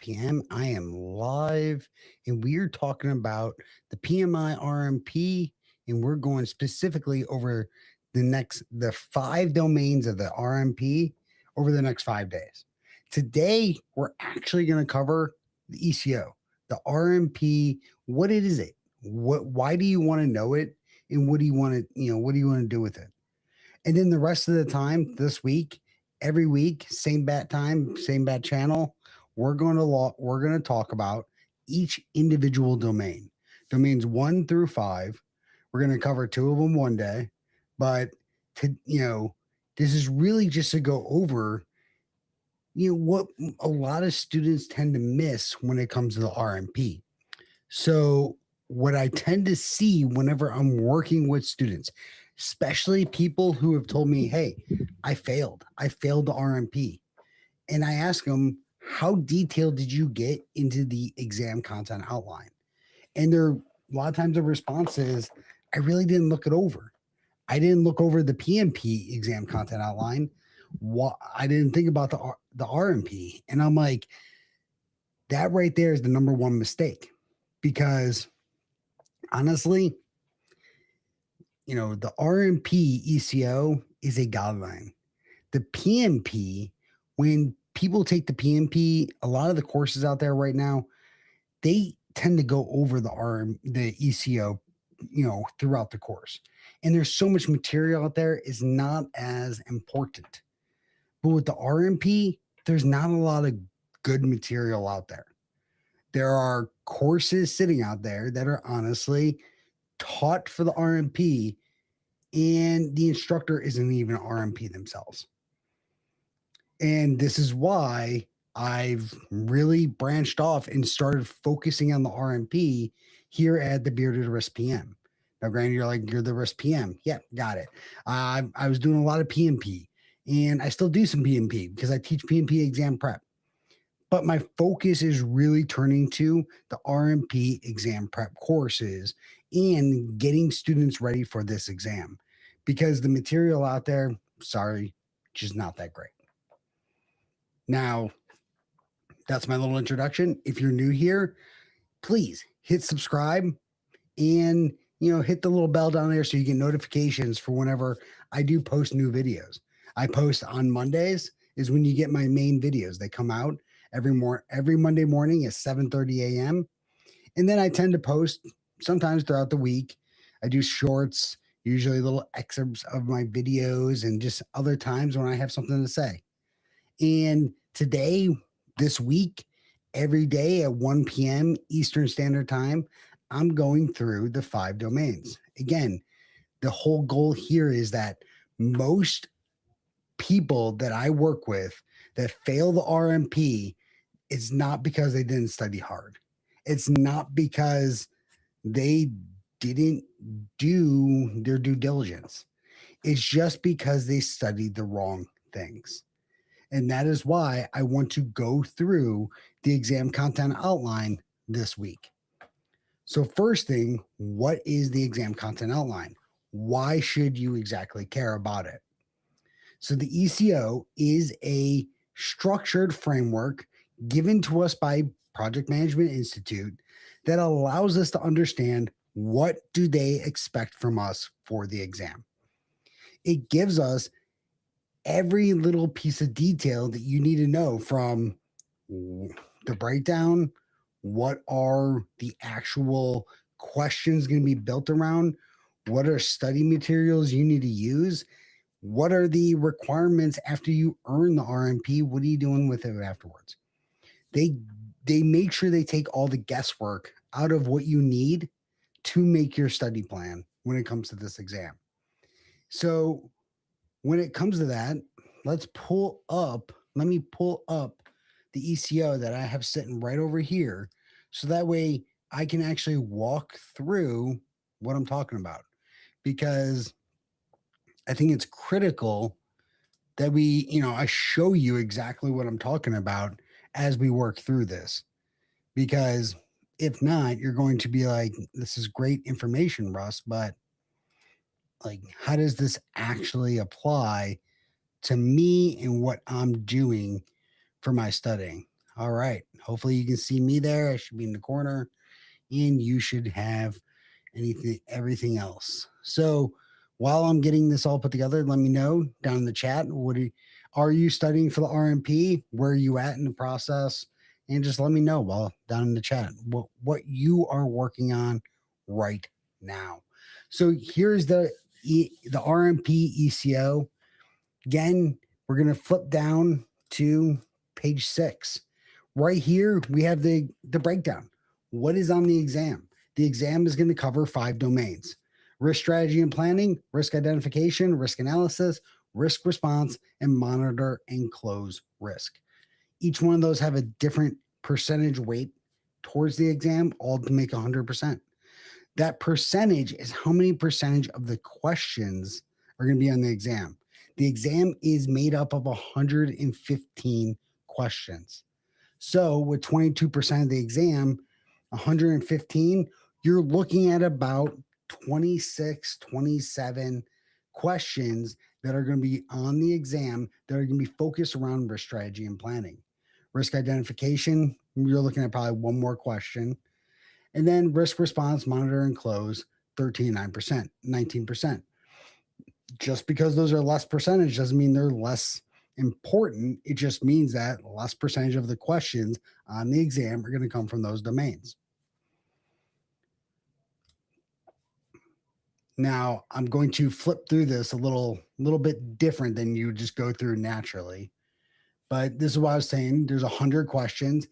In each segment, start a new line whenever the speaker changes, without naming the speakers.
PM. I am live, and we are talking about the PMI-RMP, and we're going specifically over the 5 domains of the RMP over the next 5 days. Today, we're actually going to cover the ECO, the RMP. What is it? Why do you want to know it? And what do you want what do you want to do with it? And then the rest of the time this week, every week, same bat time, same bat channel, we're going to talk about each individual domain. Domains 1 through 5. We're going to cover 2 of them one day, but this is really just to go over what a lot of students tend to miss when it comes to the RMP. So what I tend to see whenever I'm working with students, especially people who have told me, hey, I failed the RMP. And I ask them, how detailed did you get into the exam content outline? And a lot of times the response is, I really didn't look it over. I didn't look over the PMP exam content outline. I didn't think about the RMP. And I'm like, that right there is the number one mistake. Because honestly, the RMP ECO is a guideline. The PMP, when people take the PMP, a lot of the courses out there right now, they tend to go over the ECO, throughout the course. And there's so much material out there, is not as important. But with the RMP, there's not a lot of good material out there. There are courses sitting out there that are honestly taught for the RMP, and the instructor isn't even an RMP themselves. And this is why I've really branched off and started focusing on the RMP here at the Bearded Risk PM. Now, granted, you're the Risk PM. Yeah, got it. I was doing a lot of PMP, and I still do some PMP because I teach PMP exam prep. But my focus is really turning to the RMP exam prep courses and getting students ready for this exam, because the material out there, sorry, just not that great. Now, that's my little introduction. If you're new here, please hit subscribe and hit the little bell down there so you get notifications for whenever I do post new videos. I post on Mondays is when you get my main videos. They come out every Monday morning at 7:30 a.m. And then I tend to post sometimes throughout the week. I do shorts, usually little excerpts of my videos, and just other times when I have something to say. And today, this week, every day at 1 p.m. Eastern Standard Time, I'm going through the 5 domains. Again, the whole goal here is that most people that I work with that fail the RMP, it's not because they didn't study hard. It's not because they didn't do their due diligence. It's just because they studied the wrong things. And that is why I want to go through the exam content outline this week. So first thing, what is the exam content outline? Why should you exactly care about it? So the ECO is a structured framework given to us by Project Management Institute that allows us to understand what do they expect from us for the exam. It gives us every little piece of detail that you need to know, from the breakdown, what are the actual questions going to be built around, what are study materials you need to use, what are the requirements after you earn the RMP, what are you doing with it afterwards. They make sure they take all the guesswork out of what you need to make your study plan when it comes to this exam. So when it comes to that, let me pull up the ECO that I have sitting right over here, so that way I can actually walk through what I'm talking about, because I think it's critical that I show you exactly what I'm talking about as we work through this, because if not, you're going to be like, this is great information, Russ, but like, how does this actually apply to me and what I'm doing for my studying? All right. Hopefully you can see me there. I should be in the corner and you should have everything else. So while I'm getting this all put together, let me know down in the chat. Are you studying for the RMP? Where are you at in the process? And just let me know while down in the chat what you are working on right now. So here's the RMP ECO. Again, we're going to flip down to page 6. Right here, we have the breakdown. What is on the exam? The exam is going to cover 5 domains: risk strategy and planning, risk identification, risk analysis, risk response, and monitor and close risk. Each one of those have a different percentage weight towards the exam, all to make 100%. That percentage is how many percentage of the questions are going to be on the exam. The exam is made up of 115 questions. So with 22% of the exam, 115, you're looking at about 26, 27 questions that are going to be on the exam that are going to be focused around risk strategy and planning. Risk identification, you're looking at probably one more question. And then risk response, monitor, and close, 13.9%, 19%. Just because those are less percentage doesn't mean they're less important. It just means that less percentage of the questions on the exam are going to come from those domains. Now, I'm going to flip through this a little bit different than you just go through naturally. But this is what I was saying. There's 100 questions.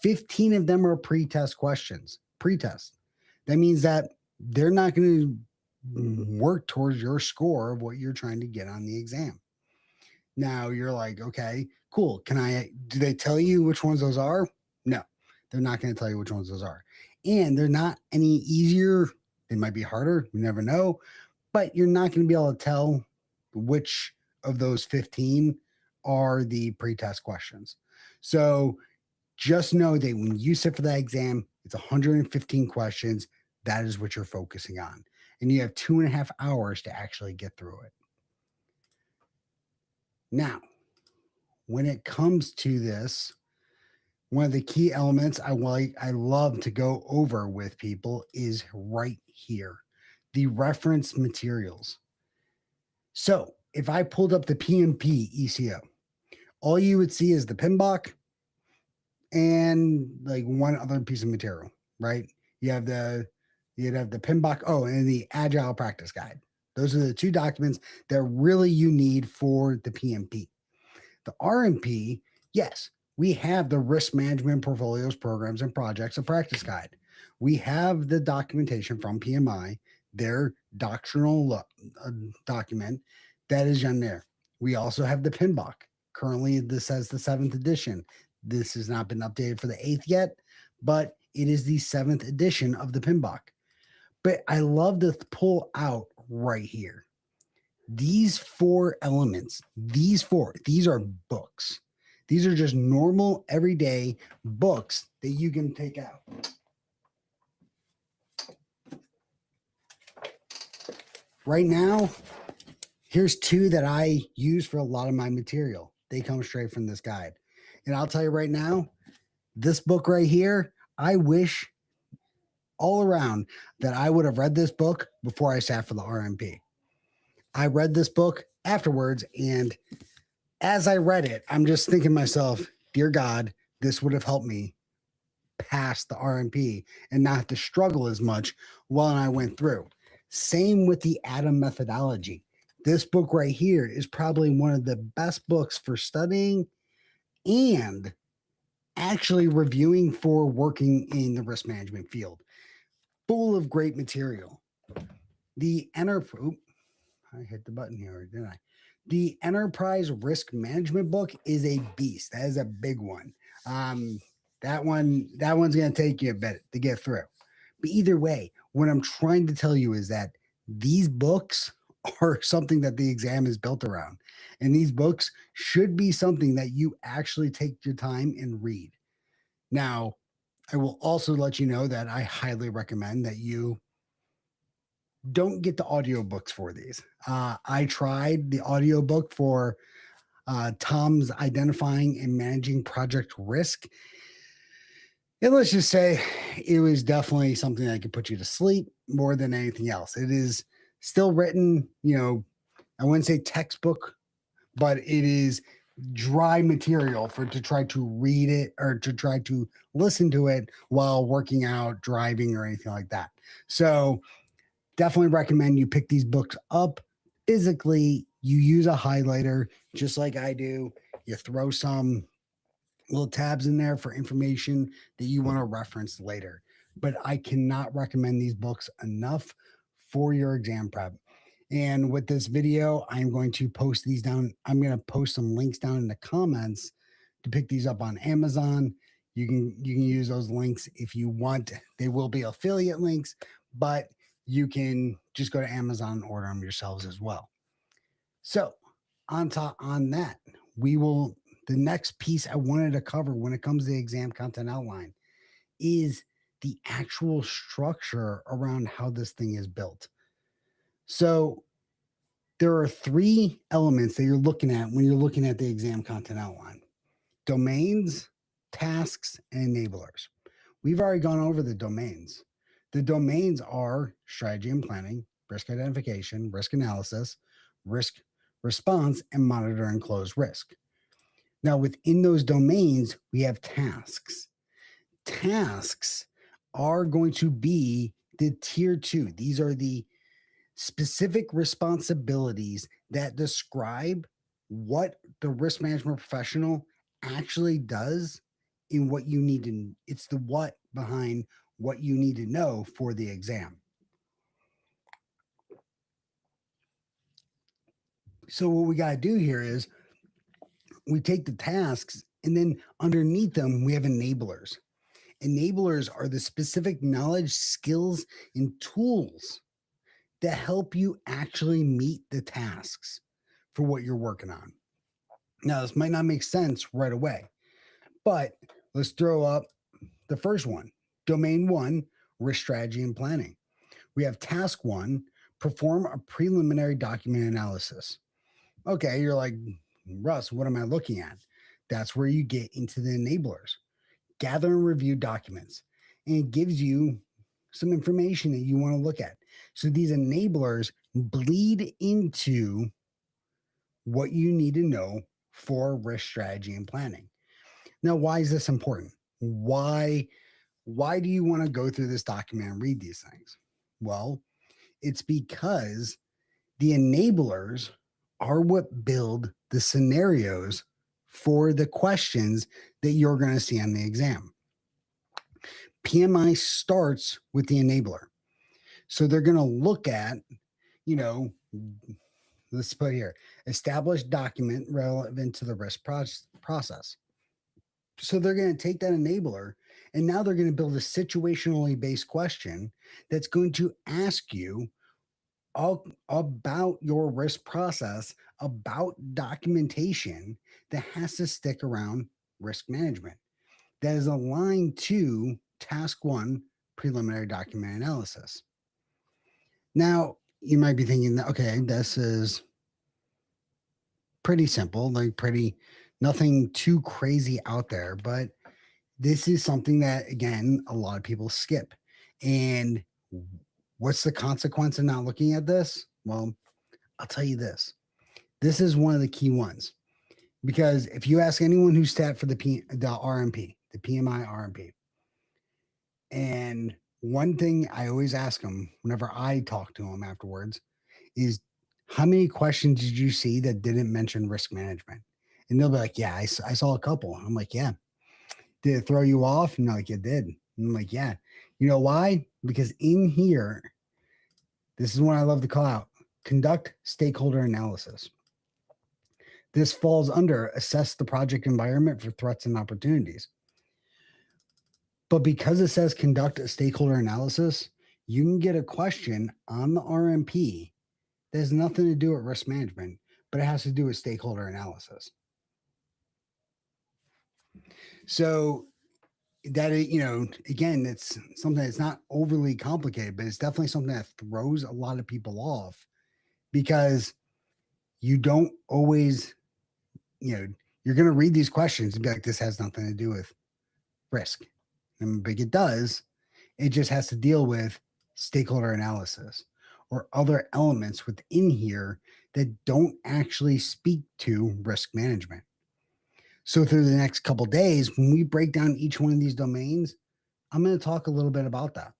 15 of them are pre-test questions. Pre-test. That means that they're not going to work towards your score of what you're trying to get on the exam. Now you're like, okay, cool. Do they tell you which ones those are? No, they're not going to tell you which ones those are. And they're not any easier. They might be harder. You never know. But you're not going to be able to tell which of those 15 are the pre-test questions. So just know that when you sit for that exam, it's 115 questions. That is what you're focusing on. And you have 2.5 hours to actually get through it. Now, when it comes to this, one of the key elements I love to go over with people is right here, the reference materials. So if I pulled up the PMP ECO, all you would see is the PMBOK and like one other piece of material, right? You'd have the PMBOK, and the Agile Practice Guide. Those are the 2 documents that really you need for the PMP. The RMP, yes, we have the risk management portfolios, programs, and projects, a practice guide. We have the documentation from PMI, their doctrinal document that is on there. We also have the PMBOK. Currently, this says the 7th edition. This has not been updated for the 8th yet, but it is the 7th edition of the PMBOK. But I love to pull out right here. These 4 elements, these are books. These are just normal, everyday books that you can take out. Right now, here's 2 that I use for a lot of my material. They come straight from this guide. And I'll tell you right now, this book right here, I wish all around that I would have read this book before I sat for the RMP. I read this book afterwards, and as I read it, I'm just thinking to myself, dear God, this would have helped me pass the RMP and not have to struggle as much while I went through. Same with the ATOM methodology. This book right here is probably one of the best books for studying and actually reviewing for working in the risk management field. Full of great material. I hit the button here, didn't I? The Enterprise Risk Management book is a beast. That is a big one. That one's going to take you a bit to get through. But either way, what I'm trying to tell you is that these books are something that the exam is built around. And these books should be something that you actually take your time and read. Now, I will also let you know that I highly recommend that you don't get the audiobooks for these. I tried the audiobook for Tom's identifying and managing project risk. And let's just say it was definitely something that could put you to sleep more than anything else. It is still written, I wouldn't say textbook, but it is dry material for to try to read it or to try to listen to it while working out, driving, or anything like that. So definitely recommend you pick these books up physically. You use a highlighter just like I do. You throw some little tabs in there for information that you want to reference later. But I cannot recommend these books enough for your exam prep. And with this video, I'm going to post these down. I'm going to post some links down in the comments to pick these up on Amazon. You can use those links if you want. They will be affiliate links, but you can just go to Amazon and order them yourselves as well. So on that, the next piece I wanted to cover when it comes to the exam content outline is the actual structure around how this thing is built. So there are 3 elements that you're looking at when you're looking at the exam content outline: domains, tasks, and enablers. We've already gone over the domains. The domains are strategy and planning, risk identification, risk analysis, risk response, and monitor and close risk. Now, within those domains, we have tasks. Tasks are going to be the tier 2. These are the specific responsibilities that describe what the risk management professional actually does in what you need to. It's the what behind what you need to know for the exam. So what we got to do here is we take the tasks, and then underneath them we have enablers. Enablers are the specific knowledge, skills, and tools that help you actually meet the tasks for what you're working on. Now, this might not make sense right away, but let's throw up the first one. Domain 1, risk strategy and planning. We have task 1, perform a preliminary document analysis. Okay, you're like, Russ, what am I looking at? That's where you get into the enablers. Gather and review documents, and it gives you some information that you want to look at. So these enablers bleed into what you need to know for risk strategy and planning. Now, why is this important? Why do you want to go through this document and read these things? Well, it's because the enablers are what build the scenarios for the questions that you're going to see on the exam. PMI starts with the enabler. So they're going to look at, let's put here, established document relevant to the risk process. So they're going to take that enabler, and now they're going to build a situationally based question that's going to ask you all about your risk process, about documentation that has to stick around risk management, that is aligned to task 1, preliminary document analysis. Now, you might be thinking, okay, this is pretty simple, nothing too crazy out there, but this is something that, again, a lot of people skip. And what's the consequence of not looking at this? Well, I'll tell you this. This is one of the key ones, because if you ask anyone who sat for the RMP, the PMI-RMP, and one thing I always ask them whenever I talk to them afterwards is, how many questions did you see that didn't mention risk management? And they'll be like, yeah, I saw a couple. I'm like, yeah. Did it throw you off? And they're like, it did. And I'm like, yeah. You know why? Because in here, this is what I love to call out: conduct stakeholder analysis. This falls under assess the project environment for threats and opportunities. But because it says conduct a stakeholder analysis, you can get a question on the RMP that has nothing to do with risk management, but it has to do with stakeholder analysis. So that, again, it's something that's not overly complicated, but it's definitely something that throws a lot of people off, because you don't always you're going to read these questions and be like, this has nothing to do with risk. And but it does. It just has to deal with stakeholder analysis or other elements within here that don't actually speak to risk management. So through the next couple of days, when we break down each one of these domains, I'm going to talk a little bit about that.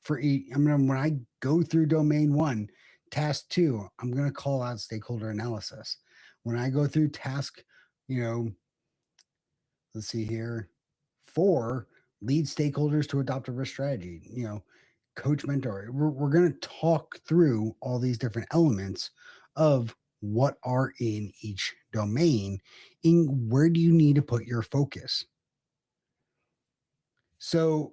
When I go through domain 1, task 2, I'm going to call out stakeholder analysis. When I go through task, let's see here, 4, lead stakeholders to adopt a risk strategy, coach mentor. We're going to talk through all these different elements of what are in each domain and where do you need to put your focus. So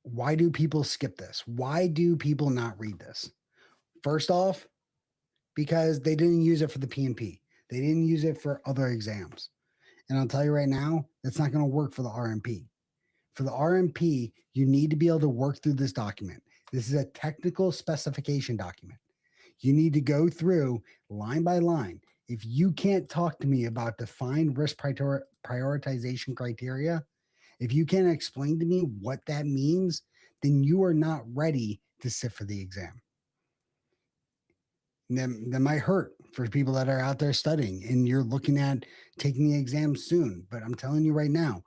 why do people skip this? Why do people not read this? First off, because they didn't use it for the PMP. They didn't use it for other exams. And I'll tell you right now, that's not going to work for the RMP. For the RMP, you need to be able to work through this document. This is a technical specification document. You need to go through line by line. If you can't talk to me about defined risk prioritization criteria, if you can't explain to me what that means, then you are not ready to sit for the exam. And that might hurt for people that are out there studying and you're looking at taking the exam soon. But I'm telling you right now,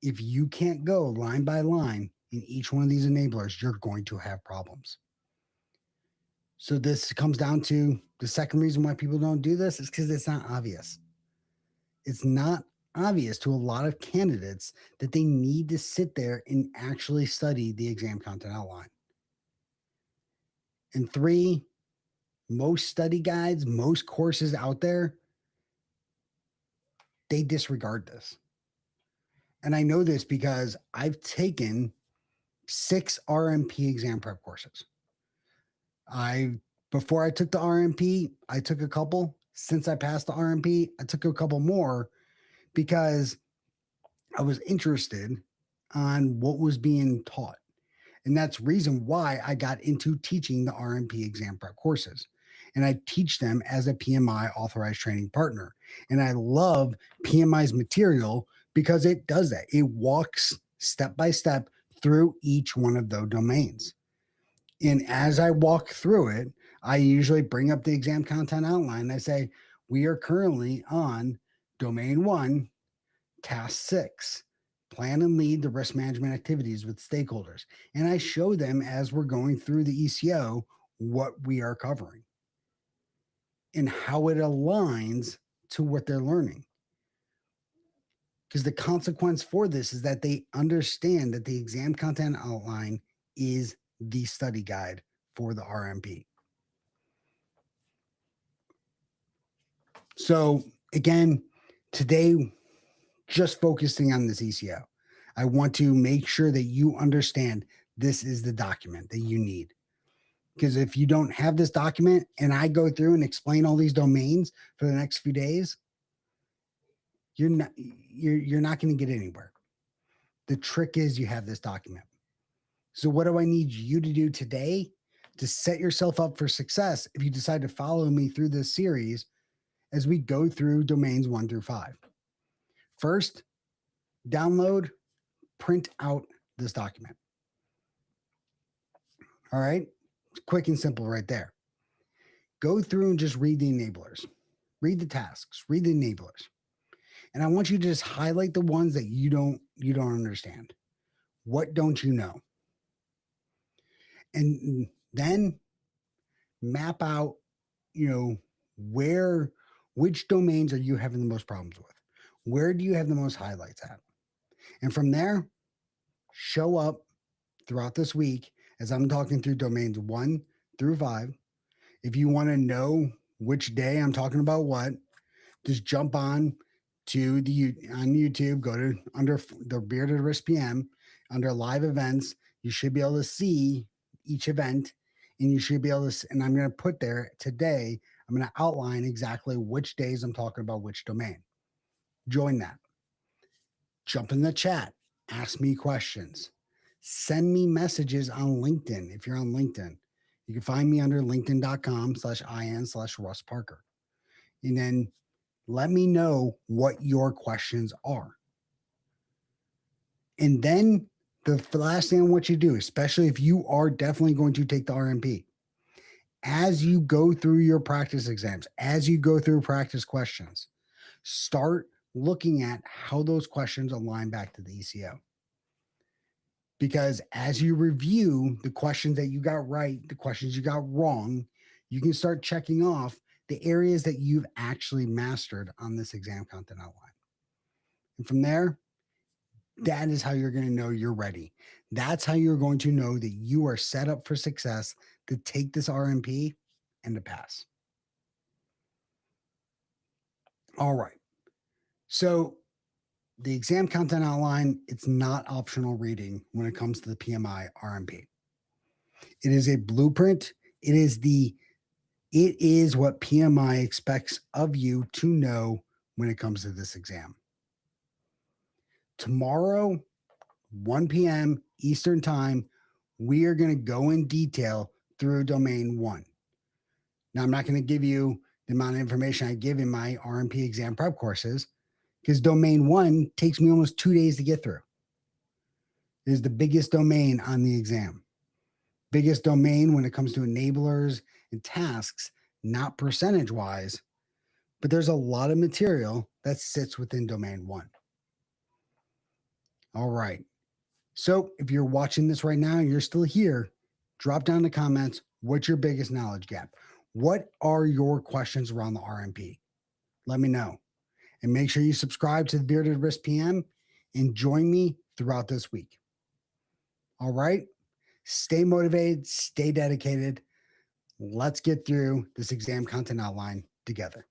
if you can't go line by line in each one of these enablers, you're going to have problems. So this comes down to the second reason why people don't do this is because it's not obvious. It's not obvious to a lot of candidates that they need to sit there and actually study the exam content outline. And 3, most study guides, most courses out there, they disregard this. And I know this because I've taken 6 RMP exam prep courses. Before I took the RMP, I took a couple. Since I passed the RMP, I took a couple more because I was interested on what was being taught. And that's reason why I got into teaching the RMP exam prep courses. And I teach them as a PMI authorized training partner. And I love PMI's material because it does that. It walks step by step through each one of those domains. And as I walk through it, I usually bring up the exam content outline. I say, we are currently on domain 1, task 6, plan and lead the risk management activities with stakeholders. And I show them as we're going through the ECO what we are covering and how it aligns to what they're learning. Because the consequence for this is that they understand that the exam content outline is the study guide for the RMP. So again, today, just focusing on this ECO, I want to make sure that you understand this is the document that you need. Because if you don't have this document and I go through and explain all these domains for the next few days, you're not going to get anywhere. The trick is you have this document. So what do I need you to do today to set yourself up for success if you decide to follow me through this series as we go through domains 1 through 5? First, download, print out this document. All right. Quick and simple right there. Go through and just read the enablers, read the tasks, read the enablers. And I want you to just highlight the ones that you don't understand. What don't you know? And then map out, which domains are you having the most problems with? Where do you have the most highlights at? And from there, show up throughout this week as I'm talking through domains 1 through 5. If you want to know which day I'm talking about what, just jump on YouTube, go to under the Bearded Risk PM, under live events. You should be able to see each event and you should be able to, and I'm going to put there today, I'm going to outline exactly which days I'm talking about which domain. Join that. Jump in the chat. Ask me questions. Send me messages on LinkedIn. If you're on LinkedIn, you can find me under linkedin.com/in/Russ Parker. And then Let me know what your questions are. And then the last thing I want you to do, especially if you are definitely going to take the RMP, as you go through your practice exams, as you go through practice questions, start looking at how those questions align back to the ECO. Because as you review the questions that you got right, the questions you got wrong, you can start checking off the areas that you've actually mastered on this exam content outline. And from there, that is how you're going to know you're ready. That's how you're going to know that you are set up for success to take this RMP and to pass. All right. So the exam content outline, it's not optional reading when it comes to the PMI-RMP. It is a blueprint. It is what PMI expects of you to know when it comes to this exam. Tomorrow, 1 p.m. Eastern Time, we are going to go in detail through domain 1. Now, I'm not going to give you the amount of information I give in my RMP exam prep courses because domain 1 takes me almost 2 days to get through. It is the biggest domain on the exam. Biggest domain when it comes to enablers and tasks, not percentage wise, but there's a lot of material that sits within domain 1. All right. So if you're watching this right now and you're still here, drop down in the comments, what's your biggest knowledge gap? What are your questions around the RMP? Let me know. And make sure you subscribe to the Bearded Wrist PM and join me throughout this week. All right. Stay motivated, stay dedicated. Let's get through this exam content outline together.